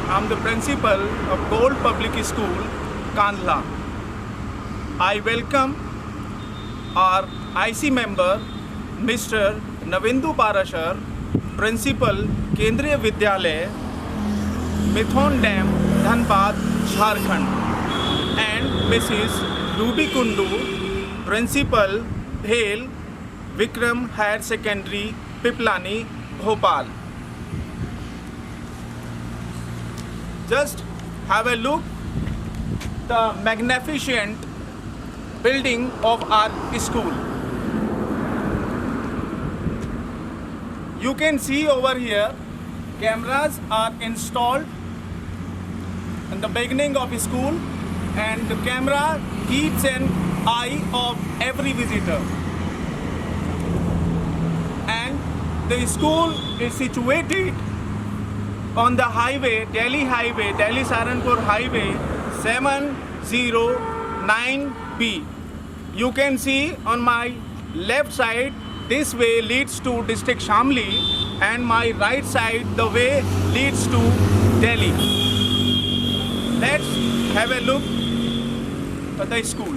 I'm the principal of Gold Public School, Kandla. I welcome our IC member, Mr. Navindu Parashar, Principal, Kendriya Vidyalaya, Mithon Dam, Dhanbad, Jharkhand, and Mrs. Ruby Kundu, Principal, Bhel, Vikram Higher Secondary, Piplani, Bhopal. Just have a look the magnificent building of our school. You can see over here cameras are installed in the beginning of school, and the camera keeps an eye of every visitor. And the school is situated on the highway, Delhi Saharanpur highway 709B. You can see on my left side, this way leads to district Shamli, and my right side, the way leads to Delhi. Let's have a look at the school.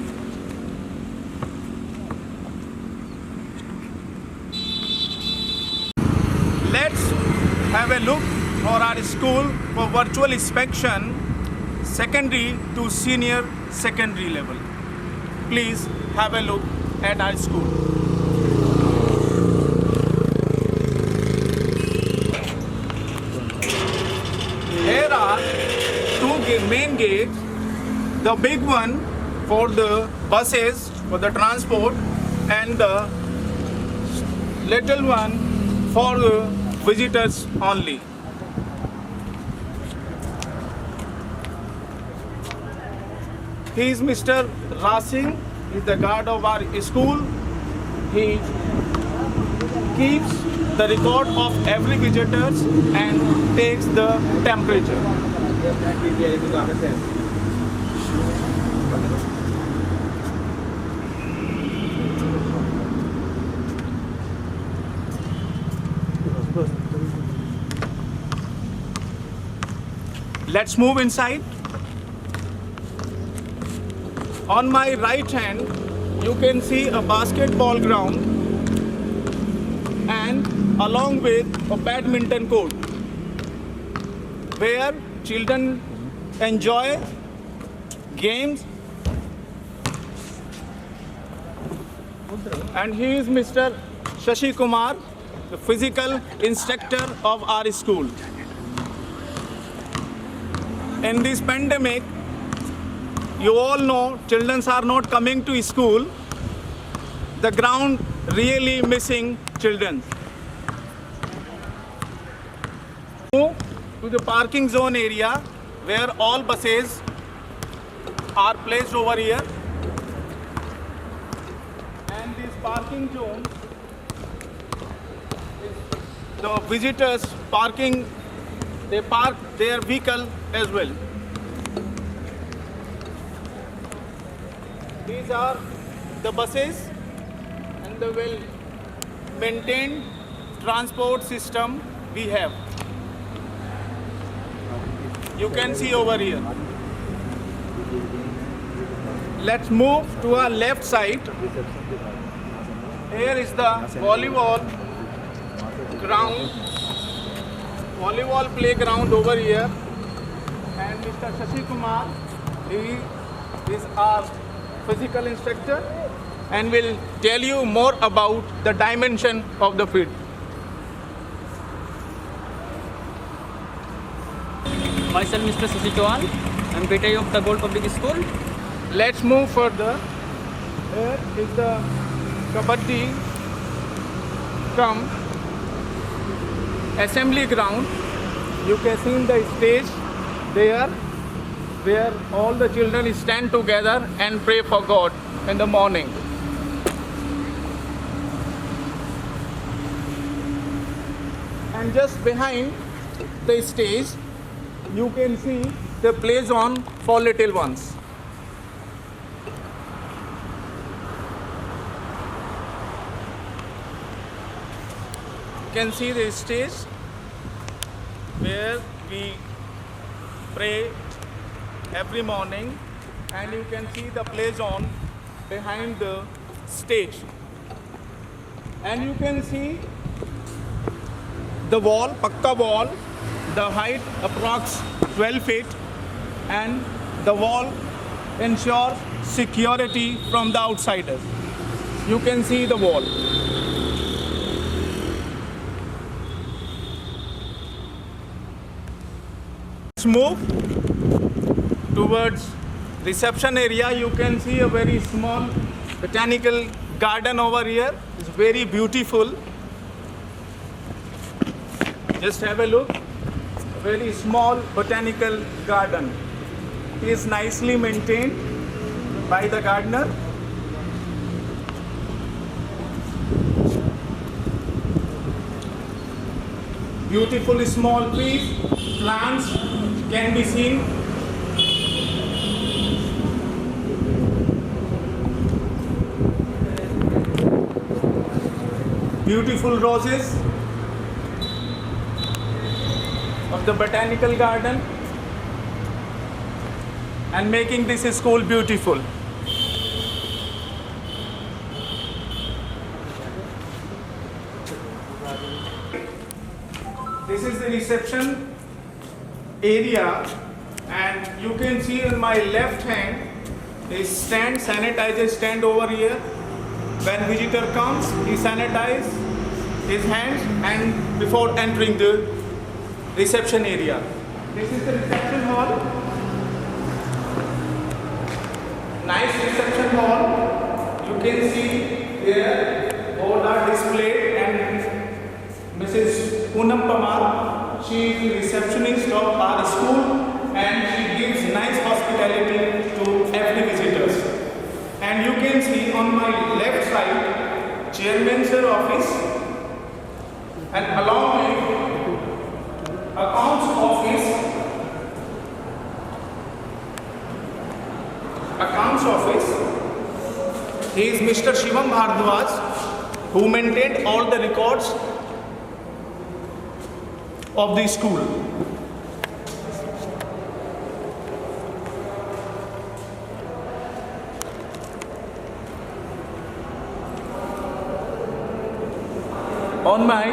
Let's have a look for our school for virtual inspection, secondary to senior secondary level. Please have a look at our school. Here are two main gates, the big one for the buses, for the transport, and the little one for the visitors only. He is Mr. Rasing, he is the guard of our school. He keeps the record of every visitors and takes the temperature. Let's move inside. On my right hand, you can see a basketball ground and along with a badminton court where children enjoy games. And he is Mr. Shashi Kumar, the physical instructor of our school. In this pandemic, you all know children are not coming to school. The ground really missing children. Move to the parking zone area where all buses are placed over here. And this parking zone is the visitors parking, they park their vehicle as well. These are the buses and the well-maintained transport system we have. You can see over here. Let's move to our left side. Here is the volleyball ground, volleyball playground over here. And Mr. Shashi Kumar, he is our physical instructor and will tell you more about the dimension of the field. Myself Mr. Shashi Chauhan, I am PTA of the Gold Public School. Let's move further. Here is the Kabaddi cum assembly ground. You can see the stage there where all the children stand together and pray for God in the morning. And just behind the stage, you can see the play zone for little ones. You can see the stage where we pray every morning, and you can see the play zone behind the stage. And you can see the wall, pakka wall, the height approx 12 feet, and the wall ensures security from the outsiders. You can see the wall. Let's move towards reception area. You can see a very small botanical garden over here. It's very beautiful. Just have a look. A very small botanical garden. It is nicely maintained by the gardener. Beautiful small trees, plants can be seen. Beautiful roses of the botanical garden, and making this school beautiful. This is the reception area, and you can see in my left hand a stand, sanitizer stand over here. When visitor comes, he sanitizes his hands and before entering the reception area. This is the reception hall. Nice reception hall. You can see here all are displayed, and Mrs. Poonam Pamar, she is the receptionist of our school, and she gives nice hospitality to every visitors. And you can see on my left side, chairman's office, and along with accounts office. Accounts office. He is Mr. Shivam Bhardwaj, who maintained all the records of the school. On my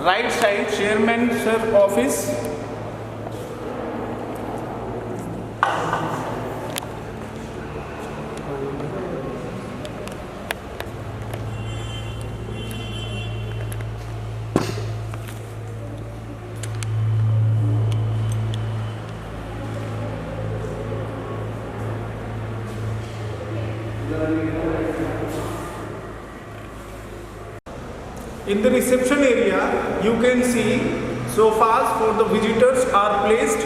right side, chairman sir office. In the reception area, you can see sofas for the visitors are placed.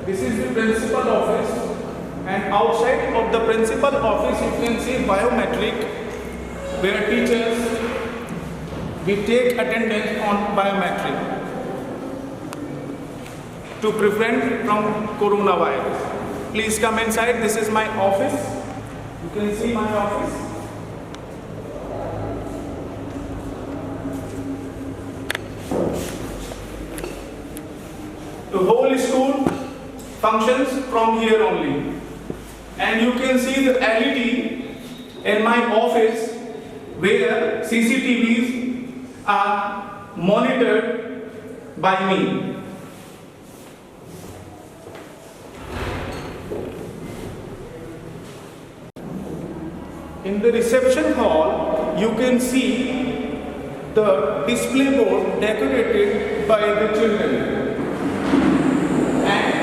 This is the principal office, and outside of the principal office you can see biometric, where teachers we take attendance on biometric to prevent from coronavirus. Please come inside. This is my office. You can see my office. The whole school functions from here only. And you can see the LED in my office where CCTVs are monitored by me. In the reception hall, you can see the display board decorated by the children. And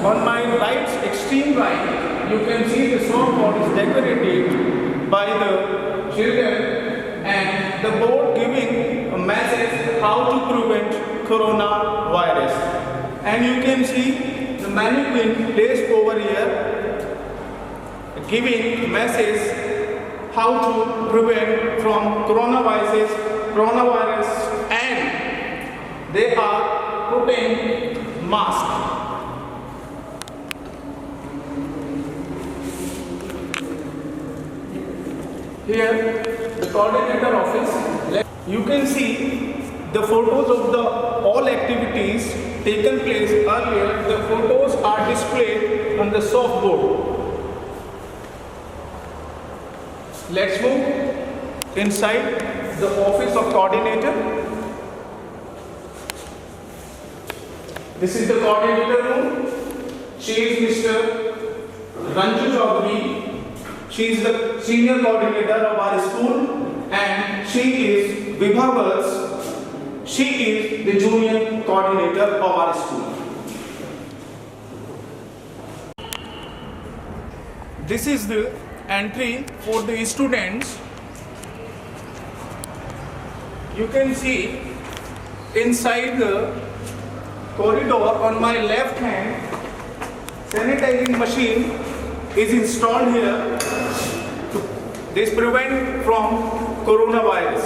on my right, extreme right, you can see the softboard is decorated by the children, and the board giving a message how to prevent coronavirus. And you can see the mannequin placed over here giving message how to prevent from coronavirus, and they are putting mask. Here, the coordinator office. You can see the photos of the all activities taken place earlier. The photos are displayed on the softboard. Let's move inside the office of coordinator. This is the coordinator room. She is Mr. Ranju Chaudhary. She is the senior coordinator of our school, and she is Vibha Vats. She is the junior coordinator of our school. This is the entry for the students. You can see inside the corridor on my left hand, sanitizing machine is installed here. This prevent from coronavirus.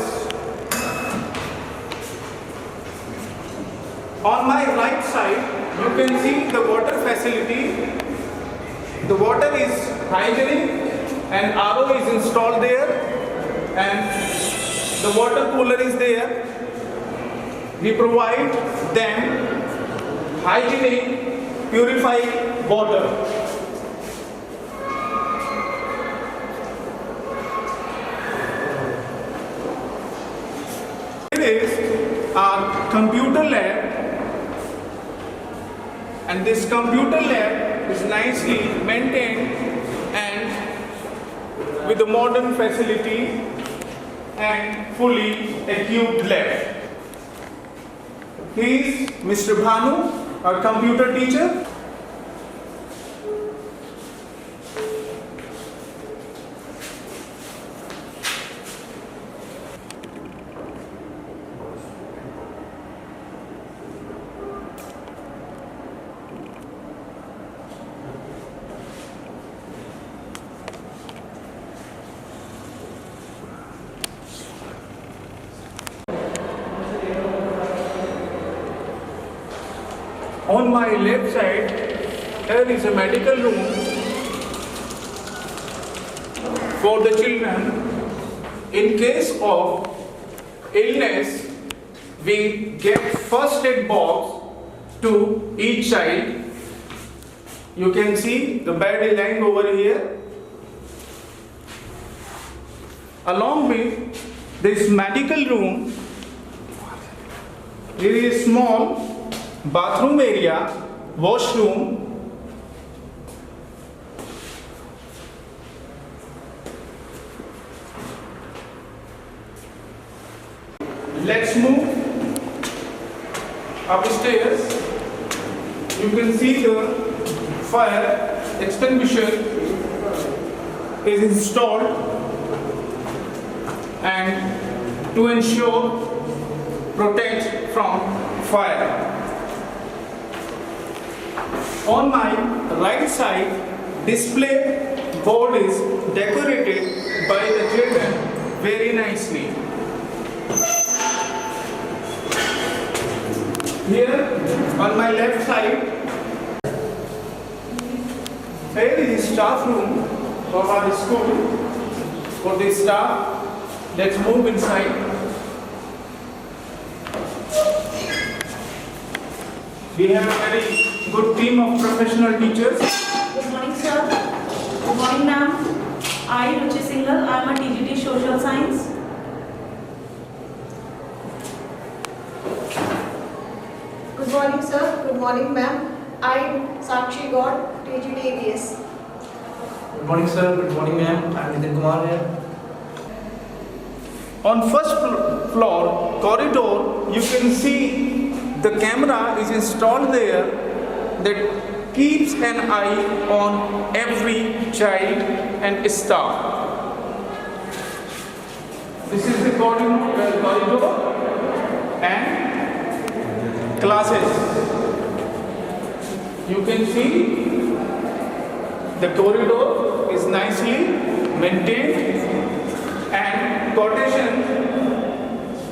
On my right side, you can see the water facility. The water is hygienic and RO is installed there, and the water cooler is there. We provide them hygienic, purified water. Is our computer lab, and this computer lab is nicely maintained and with a modern facility and fully equipped lab. He is Mr. Bhanu, our computer teacher. On my left side, there is a medical room for the children. In case of illness, we get first aid box to each child. You can see the bed is lying over here. Along with this medical room, there is a small bathroom area, washroom. Let's move upstairs. You can see the fire extinguisher is installed, and to ensure protect from fire. On my right side, display board is decorated by the children very nicely. Here on my left side, here is staff room for our school for the staff. Let's move inside. We have a very good team of professional teachers. Good morning, sir. Good morning, ma'am. I, Ruchi Singhal, I am a TGT Social Science. Good morning, sir. Good morning, ma'am. I, Sakshi God, TGT ABS. Good morning, sir. Good morning, ma'am. I am Nitin Kumar here. On first floor corridor, you can see the camera is installed there that keeps an eye on every child and staff. This is the corridor and classes. You can see the corridor is nicely maintained and quotations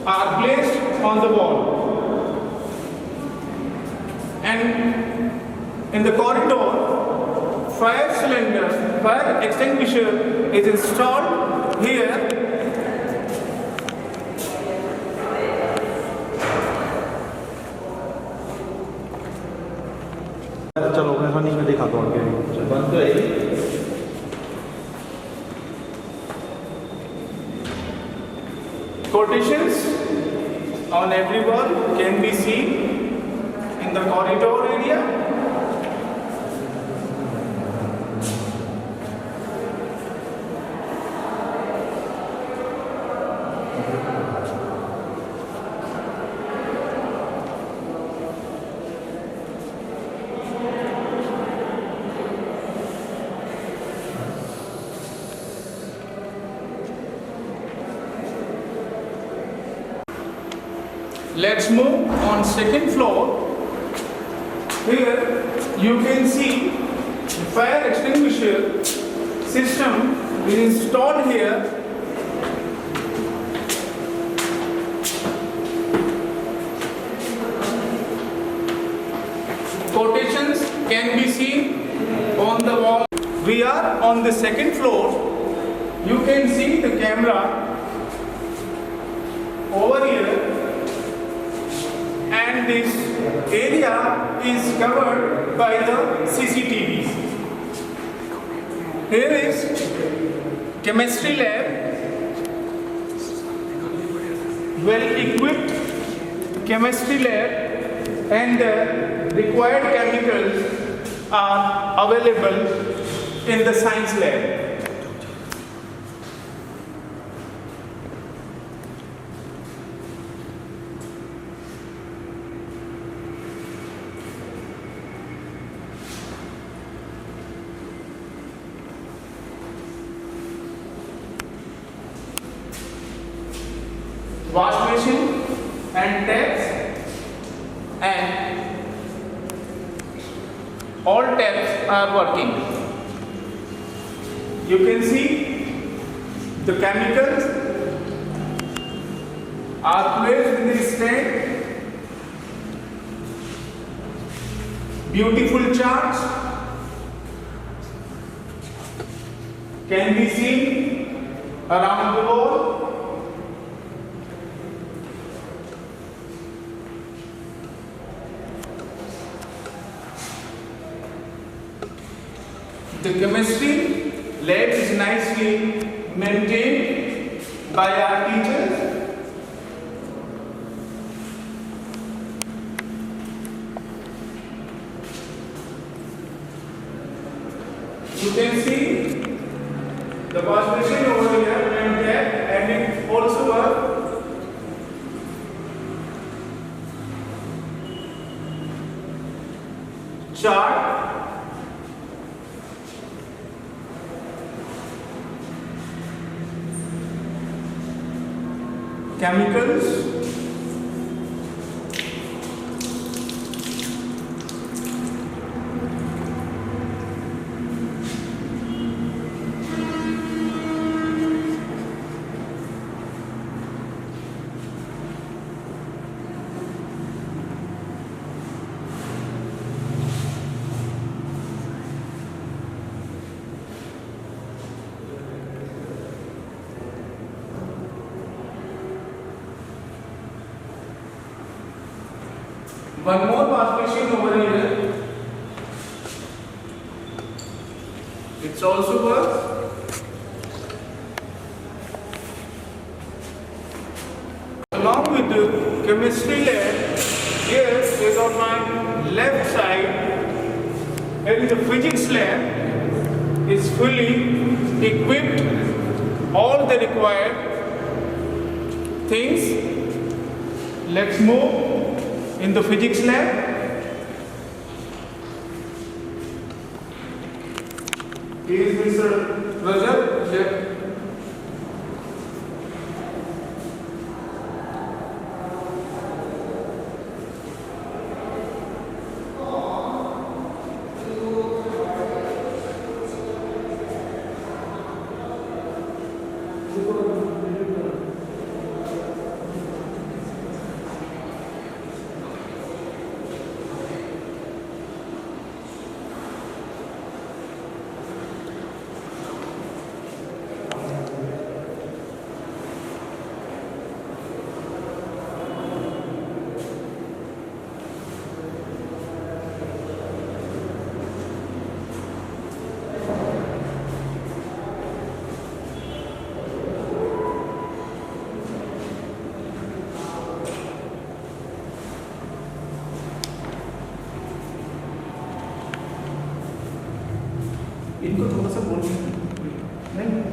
are placed on the wall. And in the corridor, fire extinguisher is installed here. चलो मैं खानी में दिखाता हूँ आगे बंद तो है Quotations on every wall can be seen in the corridor area. Let's move on second floor. Here you can see the fire extinguisher system is installed here. Quotations can be seen on the wall. We are on the second floor. You can see the camera over here. And this area is covered by the CCTVs. Here is chemistry lab, well equipped chemistry lab, and the required chemicals are available in the science lab. Wash machine and taps, and all taps are working. You can see the chemicals are placed in this stand. Beautiful charts can be seen around the wall. The chemistry lab is nicely maintained by our teachers. You can see the wash machine over here and tap, and it also works. Chart. Chemicals, one more wash machine over here. It's also works. Along with the chemistry lab, here is on my left side, and the physics lab is fully equipped, all the required things. Let's move in the physics lab. Here is Mr. Rajab. इनको थोड़ा सा बोल नहीं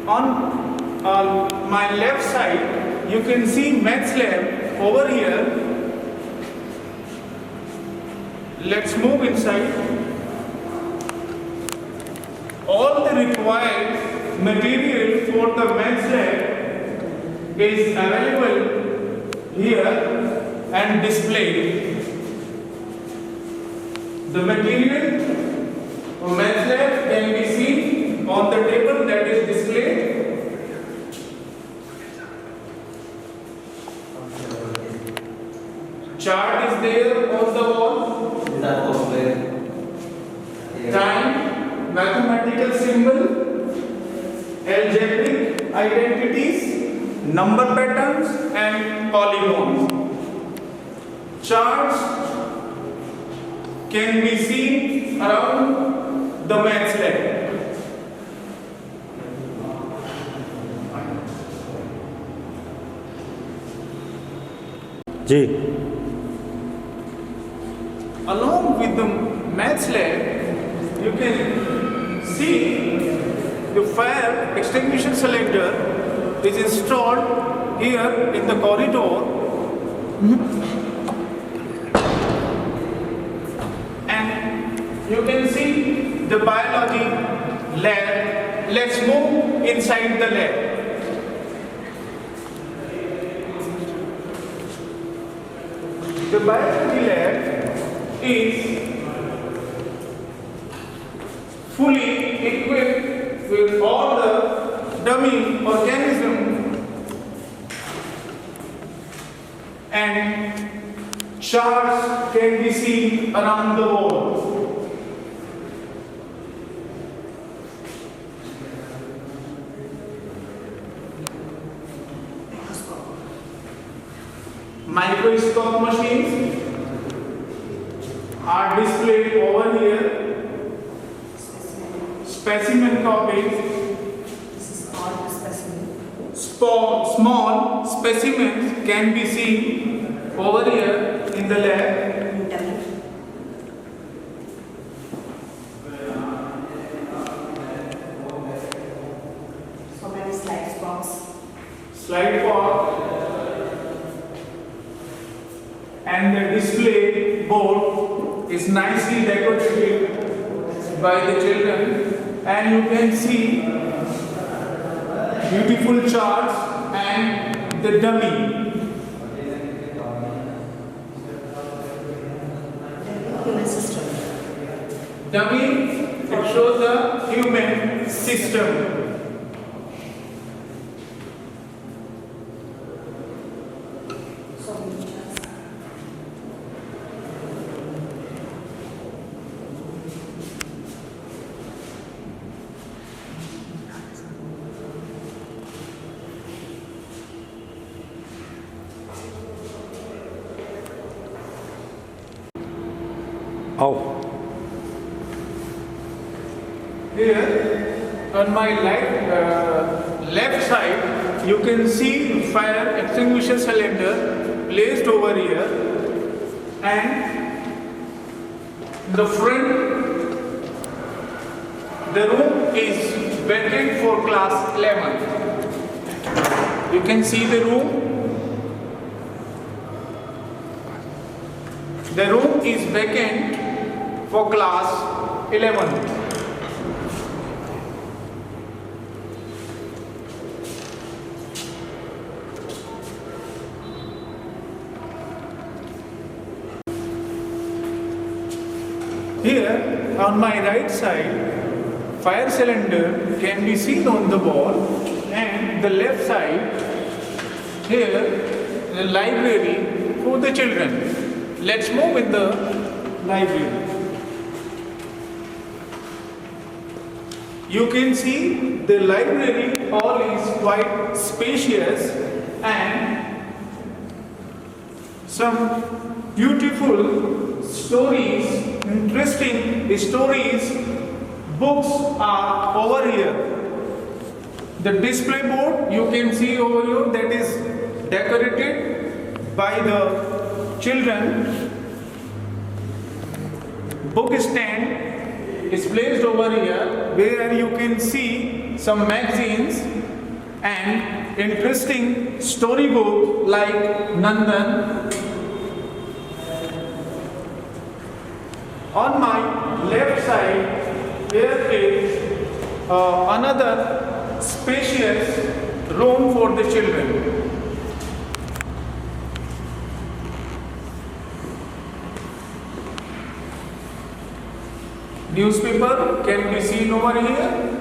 on my left side you can see maths lab over here. Let's move inside. All the required material for the maths lab is available here and displayed. The material for maths lab can be seen on the table that is displayed. Chart is there on the wall. Time, mathematical symbol, algebraic identities, number patterns and polygons. Charts can be seen around the maths lab. Ji Along with the maths lab, you can see the fire extinguisher cylinder is installed here in the corridor. And you can see the biology lab. Let's move inside the lab. The biology lab is fully equipped with all the dummy organisms and charts can be seen around the wall. Microscope machines are displayed over here. Specimen copies. This is all the specimen. Small specimens can be seen over here in the lab. So many slides box. Slide box and the display board is nicely decorated by the children, and you can see beautiful charts and the dummy. Human system. Dummy, it shows the human system. So many charts. आओ Here, on my left side, you can see fire extinguisher cylinder placed over here, and the front, the room is vacant for class 11. You can see the room. The room is vacant for class 11. Here, on my right side, fire cylinder can be seen on the wall, and the left side, here, the library for the children. Let's move in the library. you can see the library hall is quite spacious and some beautiful stories, interesting stories, books are over here. The display board you can see over here, that is decorated by the children. Book stand is placed over here where you can see some magazines and interesting storybook like Nandan. On my left side there is another spacious room for the children. Newspaper can be seen over here.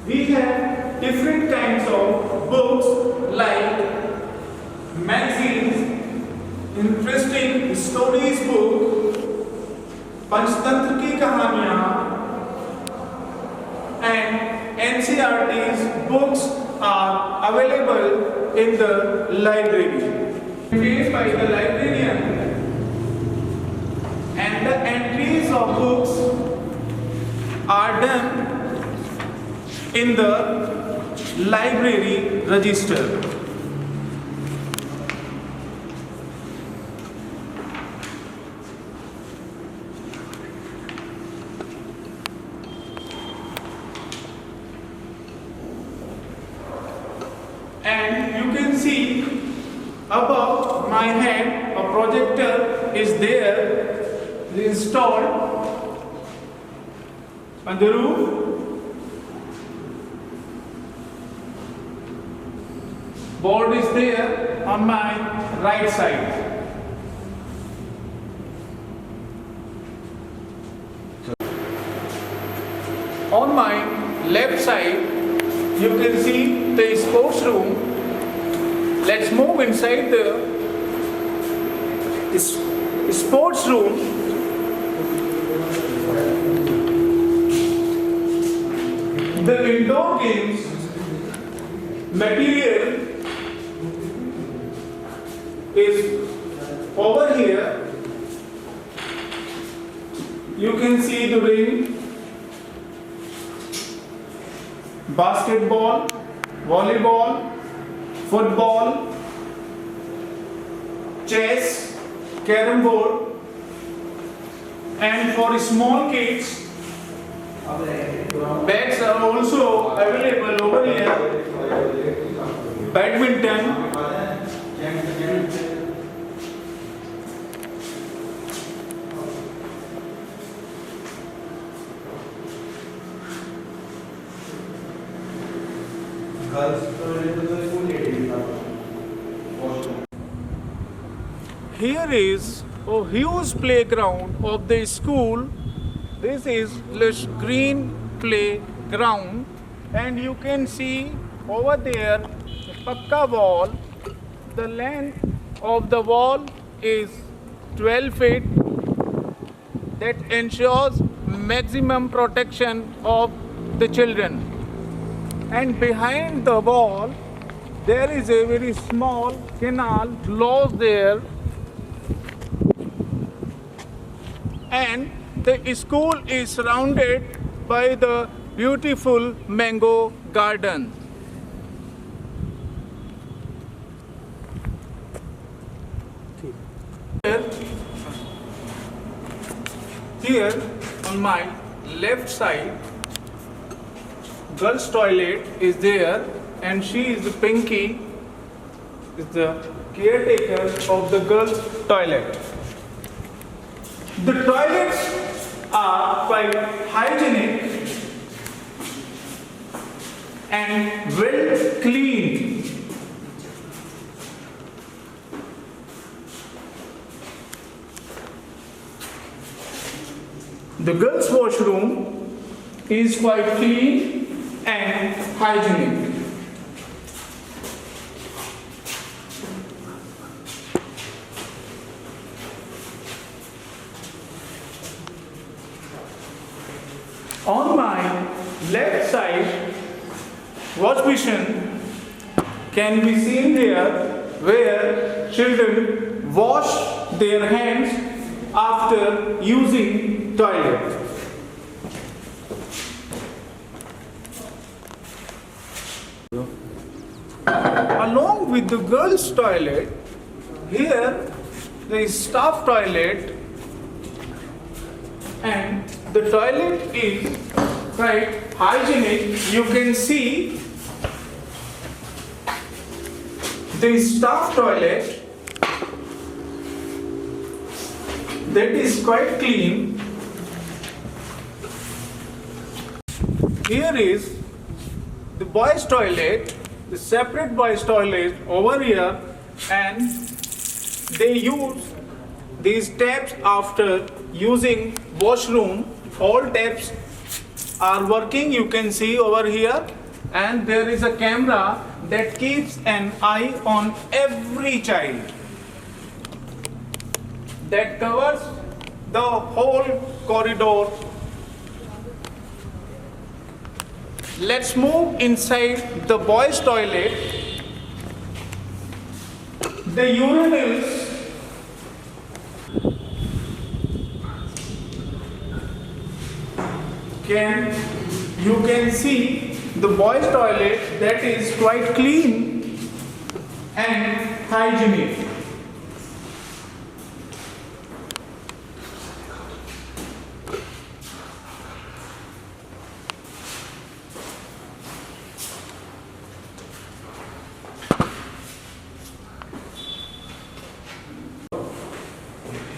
We have different kinds of books like magazines, interesting stories book, Panchatantra की कहानियाँ and NCERT's books are available in the library. Maintained by the librarian and the entries of books are done in the library register. And you can see above my head a projector is there, installed on the roof. Board is there on my right side. On my left side, you can see the sports room. Let's move inside the sports room. The indoor games material is over here. You can see the ring, basketball, volleyball, football, chess, carom board, and for small kids, bags are also available over here. Badminton, here is a huge playground of the school. This is lush green playground, and you can see over there the pakka wall. The length of the wall is 12 feet. That ensures maximum protection of the children. And behind the wall there is a very small canal close there, and the school is surrounded by the beautiful mango garden. Here on my left side, girls' toilet is there, and she is Pinky, is the caretaker of the girls' toilet. The toilets are quite hygienic and well cleaned. The girls' washroom is quite clean and hygienic. On my left side, wash basin can be seen here where children wash their hands after using toilet. Along with the girls' toilet, here there is staff toilet, and the toilet is quite hygienic. You can see the staff toilet that is quite clean. Here is the boys' toilet, the separate boys' toilet over here, and they use these taps after using washroom. All taps are working, you can see over here, and there is a camera that keeps an eye on every child, that covers the whole corridor. Let's move inside the boys' toilet. The urinals you can see the boys' toilet that is quite clean and hygienic.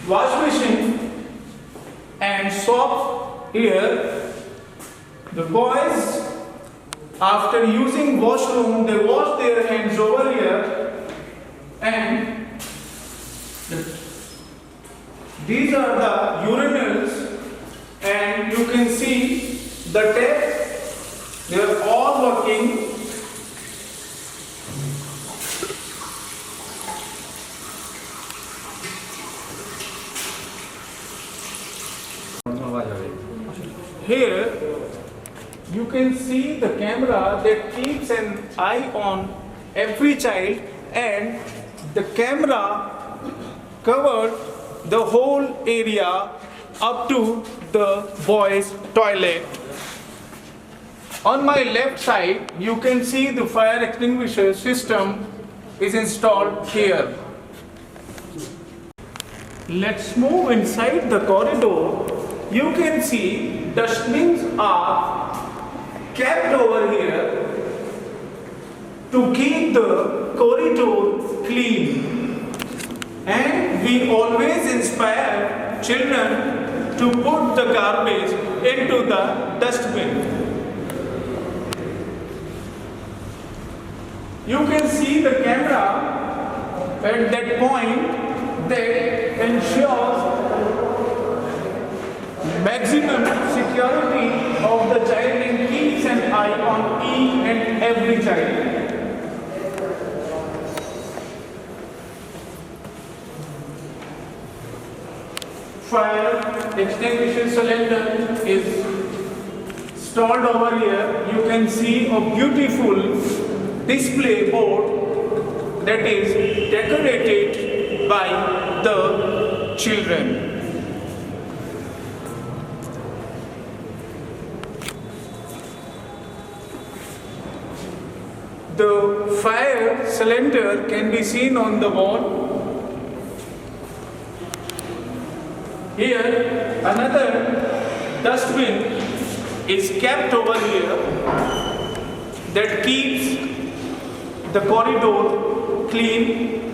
Wash basin and soap here. The boys, after using washroom, they wash their hands over here, and these are the urinals, and you can see the taps, they are all working. Here you can see the camera that keeps an eye on every child, and the camera covered the whole area up to the boys' toilet. On my left side, you can see the fire extinguisher system is installed here. Let's move inside the corridor. You can see dustbins are kept over here to keep the corridor clean. And we always inspire children to put the garbage into the dustbin. You can see the camera at that point that ensures maximum security of the child and keeps an eye on each and every child. Fire extinguisher cylinder is installed over here. You can see a beautiful display board that is decorated by the children. The fire cylinder can be seen on the wall. Here, another dustbin is kept over here that keeps the corridor clean.